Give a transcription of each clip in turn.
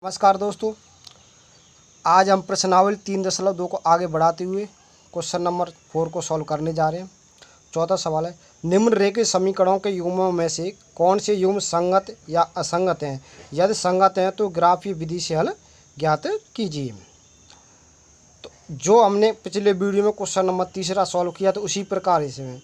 नमस्कार दोस्तों, आज हम प्रश्नावली 3.2 को आगे बढ़ाते हुए क्वेश्चन नंबर 4 को सॉल्व करने जा रहे हैं। चौथा सवाल है, निम्नलिखित समीकरणों के युग्मों में से कौन से युग्म संगत या असंगत हैं? यदि संगत हैं तो ग्राफीय विधि से हल ज्ञात कीजिए। तो जो हमने पिछले वीडियो में क्वेश्चन नंबर 3 सॉल्व किया तो उसी प्रकार इसमें,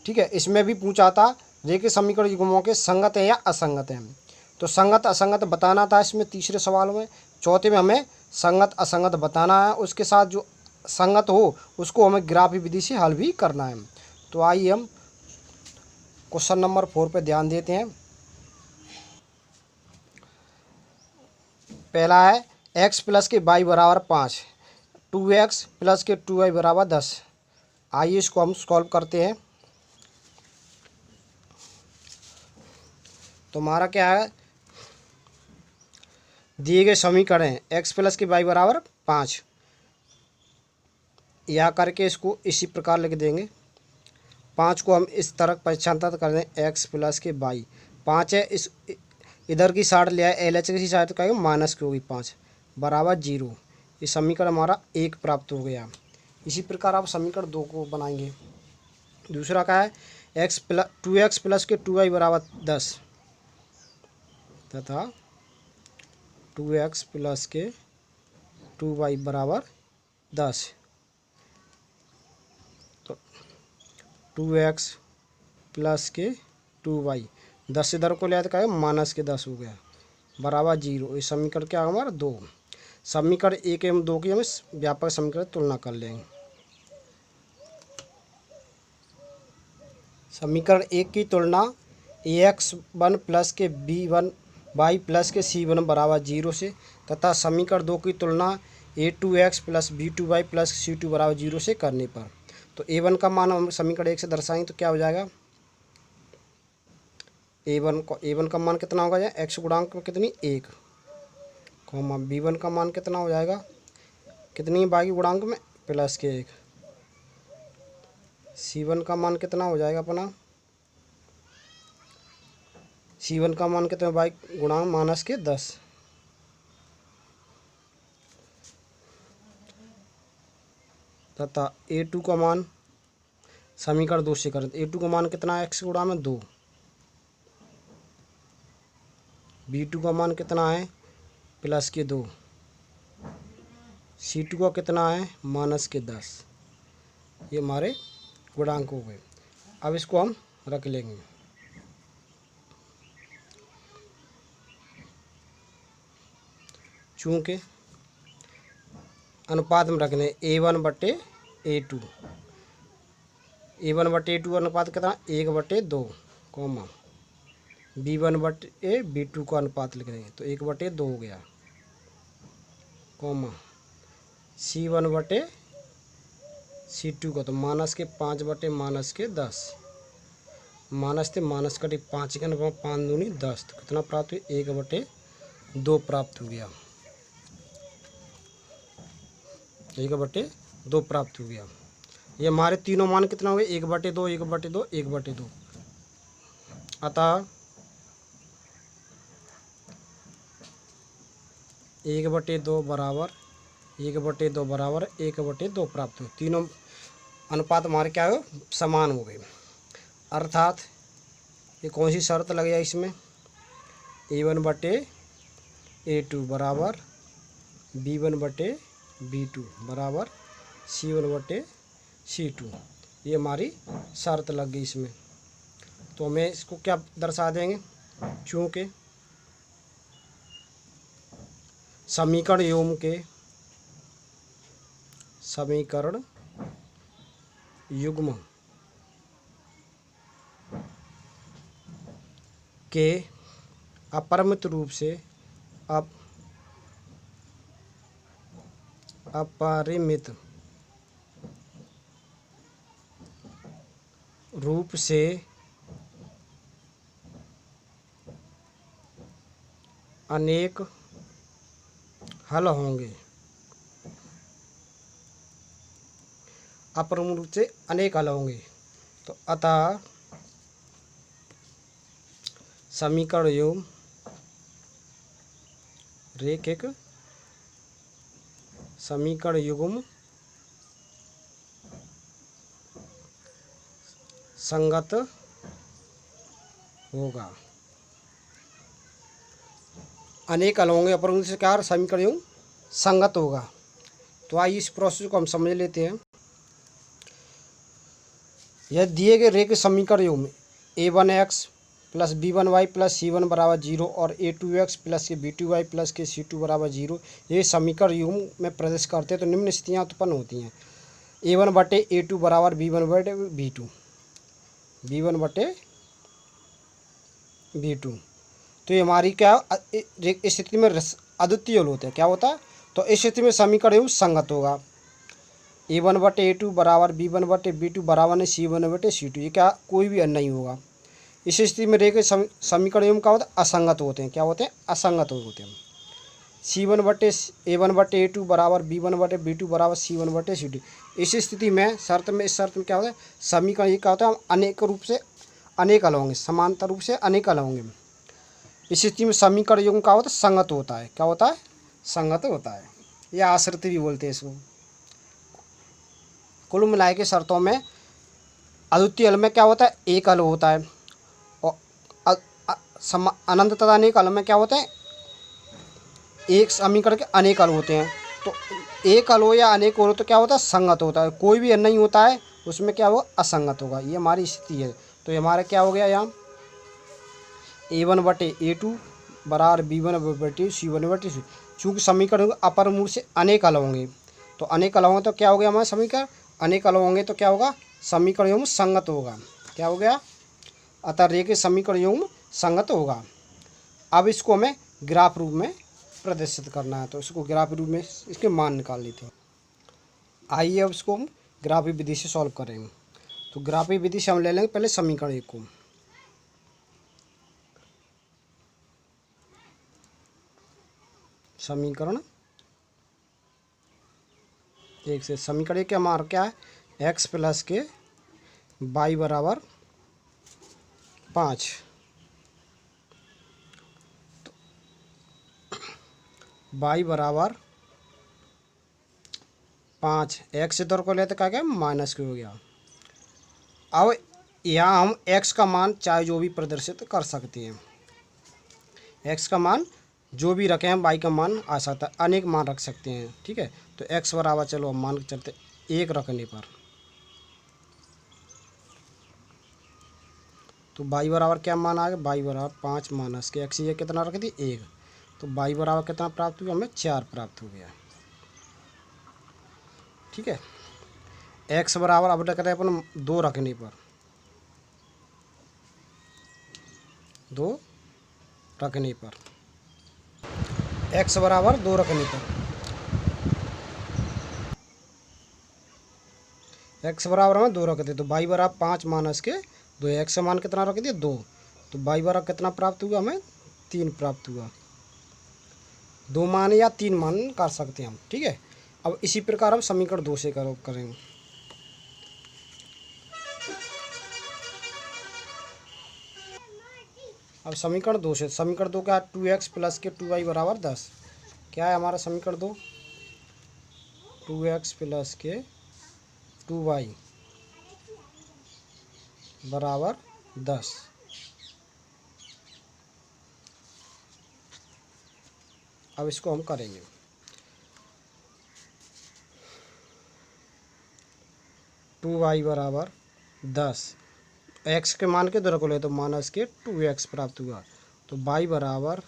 ठीक है, इसमें भी पूछा था रेखीय समीकरण युग्मों के संगत हैं या असंगत हैं। तो संगत असंगत बताना था इसमें तीसरे सवाल में। चौथे में हमें संगत असंगत बताना है, उसके साथ जो संगत हो उसको हमें ग्राफीय विधि से हल भी करना है। तो आइए हम क्वेश्चन नंबर 4 पे ध्यान देते हैं। पहला है x प्लस के y बराबर 5, 2x प्लस के 2y बराबर 10। आइए इसको हम सॉल्व करते हैं। तो हमारा क्या है, दिए गए समीकरण हैं x प्लस के y बराबर 5, या करके इसको इसी प्रकार लिख देंगे। 5 को हम इस तरह पक्षांतर कर दें, x प्लस के y 5 है, इस इधर की साइड ले आए, LH की साइड का माइनस की होगी 5 बराबर 0। ये समीकरण हमारा 1 प्राप्त हो गया। इसी प्रकार आप समीकरण 2 को बनाएंगे। दूसरा क्या है, 2x प्लस के 2y बराबर 10 तथा 2x प्लस के 2y बराबर 10। तो 2x प्लस के 2y 10 से इधर को ले आते क्या है, माइनस के 10 हो गया बराबर 0। इस समीकरण क्या हमारा 2। समीकरण 1 एवं 2 की हम इस व्यापक समीकरण तुलना कर लेंगे। समीकरण 1 की तुलना ax1 प्लस के b1 y प्लस के c1 बराबर 0 से, तथा समीकरण 2 की तुलना a2x plus b2y plus c2 बराबर 0 से करने पर। तो a1 का मान हम समीकरण 1 से दर्शाएंगे तो क्या हो जाएगा, a1 का मान कितना होगा, x गुणांक में कितनी 1, कॉमा b1 का मान कितना हो जाएगा, कितनी y गुणांक में प्लस के 1, c1 का मान कितना हो जाएगा अपना, c1 का मान कितना y गुणांक माइनस के 10, तथा a2 का मान समीकरण 2 से करें तो a2 का मान कितना है, x गुणा में 2, b2 का मान कितना है प्लस के 2, c2 का कितना है माइनस के 10। ये हमारे गुणांक हो गए। अब इसको हम रख लेंगे। चूँकि अनुपात में रखने a1 बटे a2, a1 बटे a2 अनुपात कितना 1/2, कॉमा b1 बटे b2 का अनुपात लिख देंगे तो 1/2 हो गया, कॉमा c1 बटे c2 का तो माइनस के 5 बटे माइनस के 10, माइनस से माइनस कटे 5 का 5 दूनी 10, तो कितना प्राप्त हुआ 1/2 प्राप्त हो गया, 1/2 प्राप्त हो गया। ये हमारे तीनों मान कितना हो गए 1/2 1/2 1/2। अतः 1/2 बराबर 1/2 बराबर 1/2 प्राप्त हुए। तीनों अनुपात हमारे क्या हो समान हो गए। अर्थात ये कौन सी शर्त लग जाए इसमें, a1 बटे a2 बराबर b1 बटे b2 बराबर c1 बटे c2, ये हमारी शर्त लग गई इसमें। तो हमें इसको क्या दर्शा देंगे, चूँकि समीकरण युग्म के अपरिमित रूप से अपरिमित रूप से अनेक हल होंगे, अपरिमित रूप से अनेक हल होंगे। तो अतः समीकरण रैखिक समीकरण युग्म संगत होगा। अनेक हल होंगे अपर से क्या समीकरण युग्म संगत होगा। तो आइए इस प्रोसेस को हम समझ लेते हैं। यह दिए गए रेखीय समीकरण युग्म a1x plus b1y plus c1 बराबर 0 और a2x प्लस के b2y प्लस के c2 बराबर 0 ये समीकरण युग्म में प्रदर्शित करते हैं तो निम्न स्थितियाँ उत्पन्न होती हैं। a1 बटे a2 बराबर b1 बटे b2, b1 बटे b2। तो ये हमारी क्या स्थिति में अद्वितीय हल होते हैं। क्या होता है? तो इस स्थिति में समीकरण युग्म संगत होगा। a1 बटे a2 बराबर b1 बटे b2 बराबर नहीं c1 बटे c2, ये क्या कोई भी हल नहीं होगा। इस स्थिति में रेखीय समीकरण युग्म क्या होता है? असंगत होते हैं। क्या होते हैं? असंगत होते हैं। a1 बटे a2 बराबर b1 बटे b2 बराबर c1 बटे c2। इस स्थिति में इस शर्त में क्या होता है? समीकरण ये क्या होता है? अनेक रूप से अनेक हल होंगे, समांतर रूप से अनेक हल होंगे। इस स्थिति में समीकरण युग्म क्या होता है? संगत होता है। क्या होता है? संगत होता है, या आश्रित भी बोलते हैं इसको। कुल मिलाए के शर्तों में अद्वितीय हल में क्या होता है? एक हल होता है और अनंत तथा अनेक हल में क्या होते हैं? एक समीकरण के अनेक हल होते हैं। तो एक हल हो या अनेक हो तो क्या होता है? संगत होता है। कोई भी हल नहीं होता है उसमें क्या होगा? असंगत होगा। ये हमारी स्थिति है। तो ये हमारा क्या हो गया यहाँ a1 बटे a2 बराबर b1 बटे c1 बटे c। चूँकि समीकरण अपर मूल से अनेक हल होंगे तो अनेक हल होंगे तो क्या हो गया हमारा समीकरण? अनेक हल होंगे तो क्या होगा? समीकरण युग्म संगत होगा। क्या हो गया? अतः रेखीय समीकरण युग्म संगत होगा। अब इसको हमें ग्राफ रूप में प्रदर्शित करना है तो इसको ग्राफ रूप में इसके मान निकाल लेते हैं। आइए अब इसको हम ग्राफी विधि से सॉल्व करेंगे। तो ग्राफी विधि से हम ले लेंगे पहले समीकरण एक को। समीकरण एक से समीकरण एक का मान क्या है? x प्लस के y बराबर 5। तो y बराबर 5, x इधर को लेते क्या माइनस के हो गया। अब यहाँ हम x का मान चाहे जो भी प्रदर्शित कर सकते हैं। x का मान जो भी रखें हम y का मान आ सकता है, अनेक मान रख सकते हैं। ठीक है, तो x बराबर चलो हम मान के चलते एक रखने पर तो y बराबर क्या मान आ गया? y बराबर 5 माइनस के x ये कितना रख दी? 1। तो y बराबर कितना प्राप्त हुआ? हमें 4 प्राप्त हो गया। ठीक है, x बराबर अब रख रहे अपन 2 रखने पर 2 रखने पर x बराबर 2 रखने पर x बराबर हमें 2 रख दिए तो y बराबर 5 माइनस के 2, x का मान कितना रख दिया? 2। तो y बराबर कितना प्राप्त हुआ? हमें 3 प्राप्त हुआ। 2 मान या 3 मान कर सकते हैं हम। ठीक है, अब इसी प्रकार हम समीकरण 2 से करेंगे। अब समीकरण 2 से समीकरण 2 क्या? 2x प्लस के 2y बराबर 10। क्या है हमारा समीकरण 2? 2x प्लस के 2y बराबर 10। अब इसको हम करेंगे। टू वाई बराबर 10, x के मान के दो रखो ले तो माइनस के 2x प्राप्त हुआ। तो y बराबर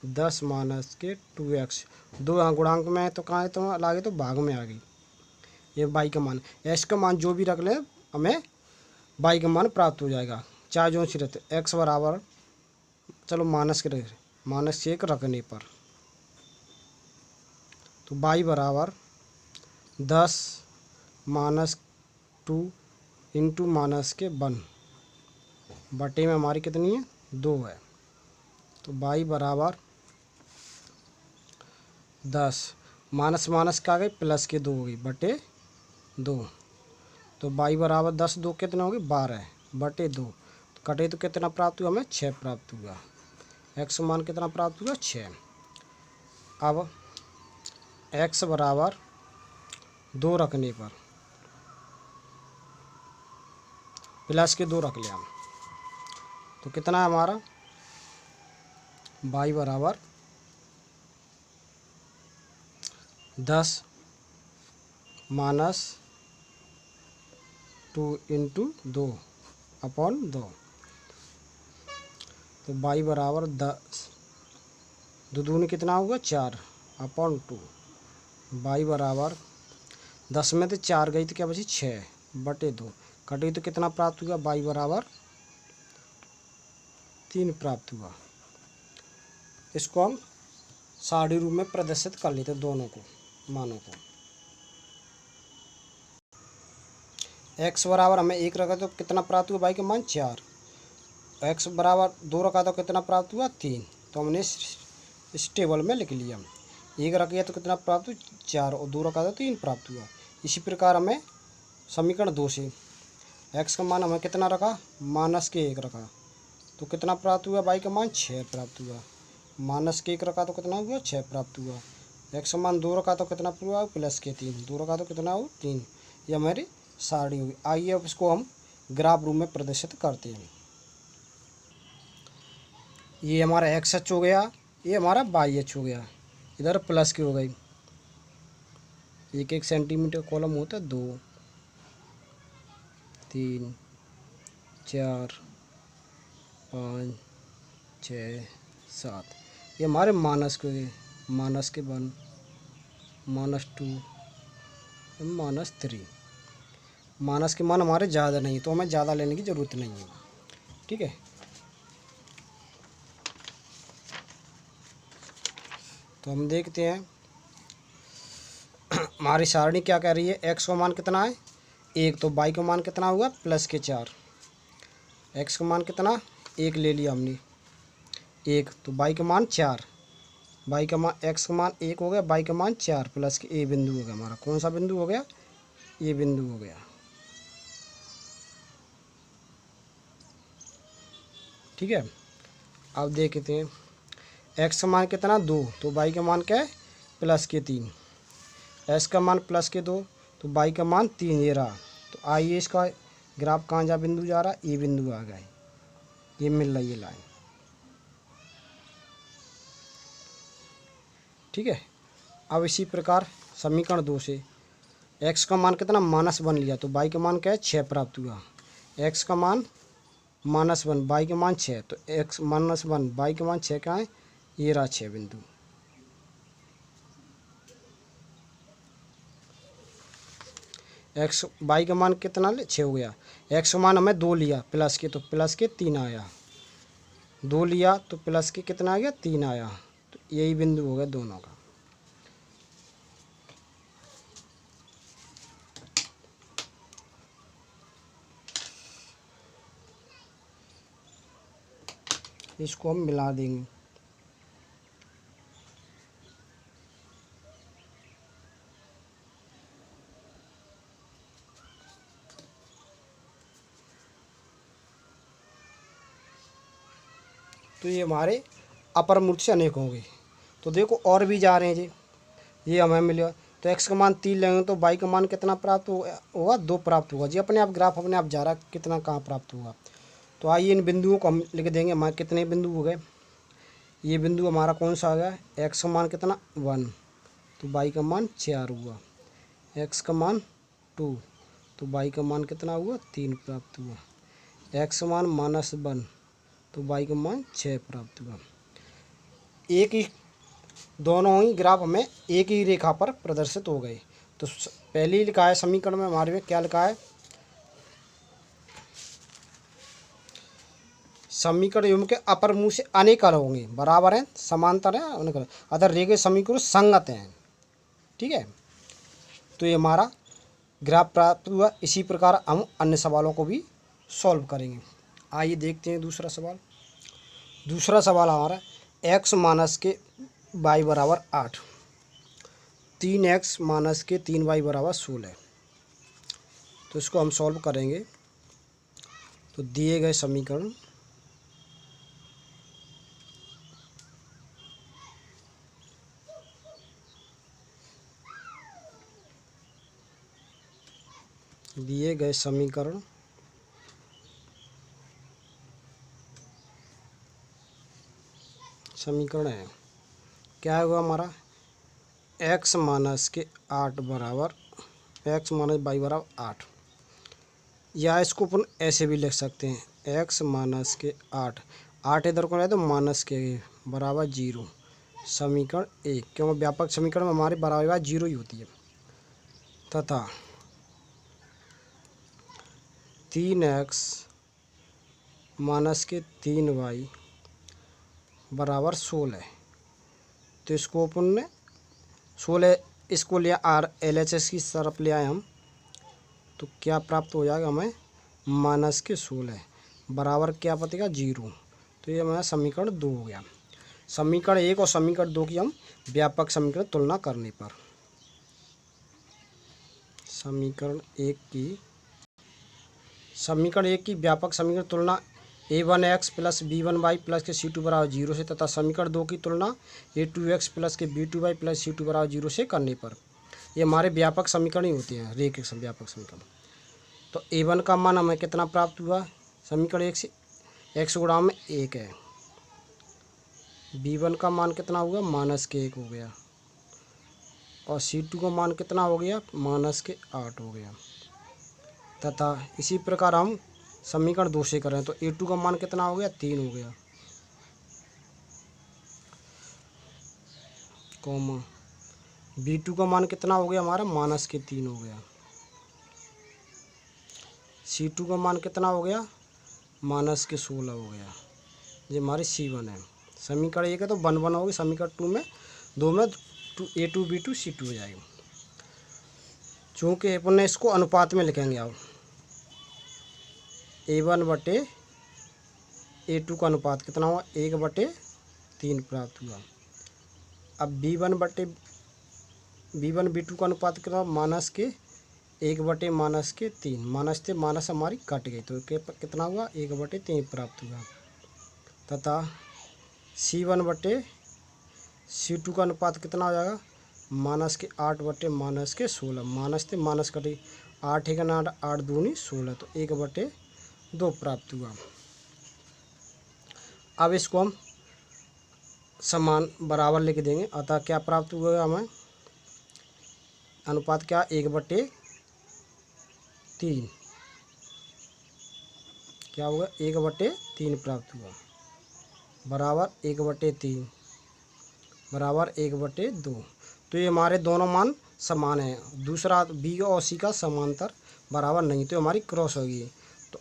10 माइनस के 2x, दो यहाँ गुणांक में है तो कहाँ है? तो लागे तो भाग में आ गई। ये y का मान, x का मान जो भी रख ले हमें y का मान प्राप्त हो जाएगा। चाहे जो सी रहते x बराबर चलो माइनस के रख माइनस 1 रखने पर तो y बराबर 10 माइनस 2 इंटू माइनस के 1 बटे में हमारी कितनी है? 2 है। तो y बराबर 10 माइनस माइनस का गई प्लस के 2 हो गई बटे 2। तो y बराबर 10 2 कितना होगी? 12 बटे 2। तो कटे तो कितना प्राप्त हुआ? हमें 6 प्राप्त हुआ। x मान कितना प्राप्त हुआ? 6। अब x बराबर 2 रखने पर प्लस के 2 रख लिया हम, तो कितना है हमारा y बराबर 10 माइनस 2 इंटू 2 अपॉन 2, तो y बराबर 10, दो दूनी कितना होगा 4 अपॉन 2, y बराबर 10 में तो 4 गई तो क्या बची 6 बटे 2 कटी तो कितना प्राप्त हुआ y बराबर 3 प्राप्त हुआ। इसको हम सारणी रूप में प्रदर्शित कर लेते दोनों को मानों को। x बराबर हमें 1 रखा तो कितना प्राप्त हुआ y का मान 4, x बराबर 2 रखा तो कितना प्राप्त हुआ 3, तो हमने इस टेबल में लिख लिया। 1 रख लिया तो कितना प्राप्त हुआ 4 और 2 रखा तो 3 प्राप्त हुआ। इसी प्रकार हमें समीकरण 2 से x का मान हमें कितना रखा माइनस के 1 रखा तो कितना प्राप्त हुआ y का मान 6 प्राप्त हुआ, माइनस के 1 रखा तो कितना हुआ 6 प्राप्त हुआ। x का मान 2 रखा तो कितना हुआ प्लस के 3, 2 रखा तो कितना हुआ 3, ये हमारी सारणी हुई। आइए अब इसको हम ग्राफ रूप में प्रदर्शित करते हैं। ये हमारा एक्स एच हो गया, ये हमारा वाई एच हो गया, इधर प्लस की हो गई। 1-1 सेंटीमीटर कॉलम होता है 2 3 4 5 6 7, ये हमारे माइनस के हो गए, माइनस के 1 माइनस 2 माइनस 3। माइनस के मान हमारे ज़्यादा नहीं तो हमें ज़्यादा लेने की ज़रूरत नहीं है, ठीक है। तो हम देखते हैं हमारी सारणी क्या कह रही है, x का मान कितना है 1, तो y का मान कितना हुआ प्लस के 4, x का मान कितना 1 ले लिया हमने 1, तो y का मान 4, y का मान x का मान 1 हो गया, y का मान 4 प्लस के ए बिंदु हो गया हमारा। कौन सा बिंदु हो गया ये बिंदु हो गया, ठीक है। अब देखते हैं x का मान कितना 2, तो y का मान क्या है प्लस के 3, s का मान प्लस के 2 तो y का मान 3 ये रहा। तो आइए इसका ग्राफ कहाँ जा बिंदु जा रहा ये बिंदु आ गया, ये मिल रही है लाइन, ठीक है। अब इसी प्रकार समीकरण 2 से x का मान कितना -1 लिया तो y का मान क्या है 6 प्राप्त हुआ, x का मान -1 y का मान 6, तो x -1 y का मान 6 कहाँ है ये रहा 6 बिंदु। x y का मान कितना 6 हो गया, x का मान हमें 2 लिया प्लस के, तो प्लस के 3 आया, 2 लिया तो प्लस के कितना आ गया 3 आया, तो यही बिंदु हो गया दोनों का। इसको हम मिला देंगे, तो ये हमारे अपर मूर्त से अनेक होंगे। तो देखो और भी जा रहे हैं जी, ये हमें मिलेगा, तो x का मान 3 लेंगे तो y का मान कितना प्राप्त होगा 2 प्राप्त होगा जी। अपने आप ग्राफ अपने आप जा रहा कितना कहाँ प्राप्त होगा। तो आइए इन बिंदुओं को हम लिख देंगे, हमारे कितने बिंदु हो गए, ये बिंदु हमारा कौन सा आ गया x का मान कितना 1, तो y का मान 4 हुआ, x का मान 2 तो y का मान कितना हुआ 3 प्राप्त हुआ, x का मान -1 तो y का मान 6 प्राप्त हुआ। एक ही दोनों ही ग्राफ हमें एक ही रेखा पर प्रदर्शित हो गए। तो पहले ही लिखा है समीकरण में हमारे में क्या लिखा है, समीकरण युग्म के अपर मुँह से अनेक अलग होंगे, बराबर हैं समांतर हैं अनेक अलग, अतः रेखीय समीकरण संगत हैं, ठीक है। तो ये हमारा ग्राफ प्राप्त हुआ। इसी प्रकार हम अन्य सवालों को भी सॉल्व करेंगे। आइए देखते हैं दूसरा सवाल। दूसरा सवाल हमारा x माइनस के y बराबर 8, 3x माइनस के 3y बराबर 16। तो इसको हम सॉल्व करेंगे। तो दिए गए समीकरण दिए गए समीकरण है, क्या होगा हमारा x माइनस के 8 बराबर x माइनस वाई बराबर 8, या इसको अपन ऐसे भी लिख सकते हैं x माइनस के 8 इधर को रहे तो माइनस के बराबर 0, समीकरण 1, क्योंकि व्यापक समीकरण में हमारे बराबर 0 ही होती है, तथा 3x माइनस के 3y बराबर 16। तो इसको अपन ने 16 इसको लिया LHS की तरफ ले आए हम, तो क्या प्राप्त हो जाएगा हमें माइनस के 16 बराबर क्या बतेगा 0। तो ये हमारा समीकरण 2 हो गया। समीकरण 1 और समीकरण 2 की हम व्यापक समीकरण तुलना करने पर समीकरण 1 की व्यापक समीकरण तुलना a1x प्लस b1y प्लस के c2 बराबर 0 से, तथा समीकरण 2 की तुलना a2x प्लस के b2y प्लस c2 बराबर 0 से करने पर, ये हमारे व्यापक समीकरण ही होते हैं, रेखीय व्यापक समीकरण। तो a1 का मान हमें कितना प्राप्त हुआ, समीकरण 1 से x गुणा में 1 है, b1 का मान कितना हुआ माइनस के 1 हो गया, और c2 का मान कितना हो गया माइनस के 8 हो गया, तथा इसी प्रकार हम समीकरण 2 से करें तो a2 का मान कितना हो गया 3 हो गया, कॉमा b2 का मान कितना हो गया हमारा माइनस के 3 हो गया, c2 का मान कितना हो गया माइनस के 16 हो गया। ये हमारी c1 है। समीकरण 1 है तो 1 1 होगी, समीकरण 2 में a2 b2 c2 हो जाएगी। चूँकि अपन ने इसको अनुपात में लिखेंगे, अब a1 बटे a2 का अनुपात कितना हुआ 1/3 प्राप्त हुआ। अब b1 b2 का अनुपात कितना माइनस के 1/-3, माइनस से माइनस हमारी कट गई तो कितना हुआ 1/3 प्राप्त हुआ, तथा c1 बटे c2 का अनुपात कितना हो जाएगा माइनस के 8/-16, माइनस से माइनस कटी 8 1 8 8 दूनी 16, तो 1/2 प्राप्त हुआ। अब इसको हम समान बराबर लिख देंगे, अतः क्या प्राप्त हुआ हमें अनुपात क्या 1/3, क्या होगा 1/3 प्राप्त हुआ, बराबर 1/3 बराबर 1/2। तो ये हमारे दोनों मान समान हैं, दूसरा बी और सी का समांतर बराबर नहीं, तो हमारी क्रॉस होगी। तो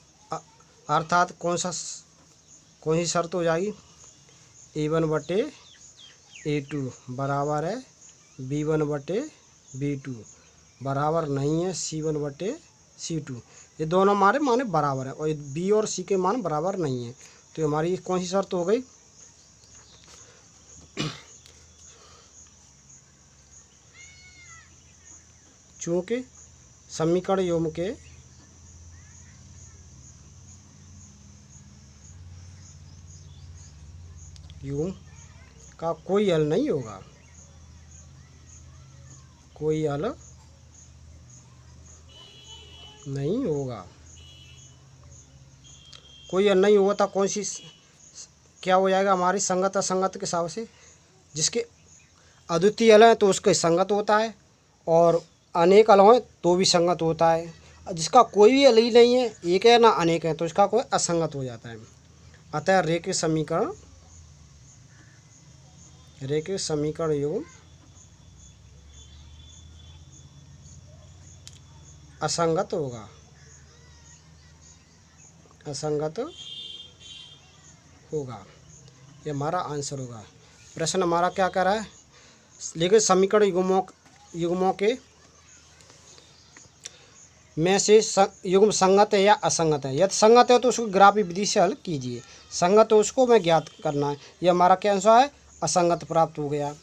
अर्थात कौन सी शर्त हो जाएगी a1/a2 बराबर है b1/b2 बराबर नहीं है c1/c2। ये दोनों हमारे मान बराबर है और बी और सी के मान बराबर नहीं है, तो हमारी कौन सी शर्त हो गई चूँकि समीकरण युग्म का कोई हल नहीं होगा, कोई हल नहीं होगा, कोई हल नहीं होगा तो कौन सी क्या हो जाएगा हमारी संगत असंगत के हिसाब से, जिसके अद्वितीय हल है तो उसके संगत होता है और अनेक हल हैं तो भी संगत होता है, जिसका कोई भी हल ही नहीं है, एक है ना अनेक है, तो इसका कोई असंगत हो जाता है। अतः रेखीय समीकरण युग्म असंगत होगा, ये हमारा आंसर होगा। प्रश्न हमारा क्या कर रहा है, लेकिन समीकरण युग्मों के में से युग्म संगत है या असंगत है, यदि संगत है तो उसको ग्राफी विधि से हल कीजिए, संगत है उसको मैं ज्ञात करना है। ये हमारा क्या आंसर है असंगत प्राप्त हो गया,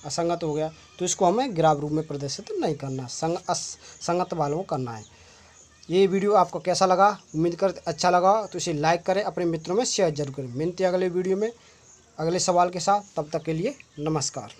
असंगत हो गया तो इसको हमें ग्राफ रूप में प्रदर्शित नहीं करना, संगत वालों को करना है। ये वीडियो आपको कैसा लगा, उम्मीद कर अच्छा लगा तो इसे लाइक करें, अपने मित्रों में शेयर जरूर करें। मिलते हैं अगले वीडियो में अगले सवाल के साथ, तब तक के लिए नमस्कार।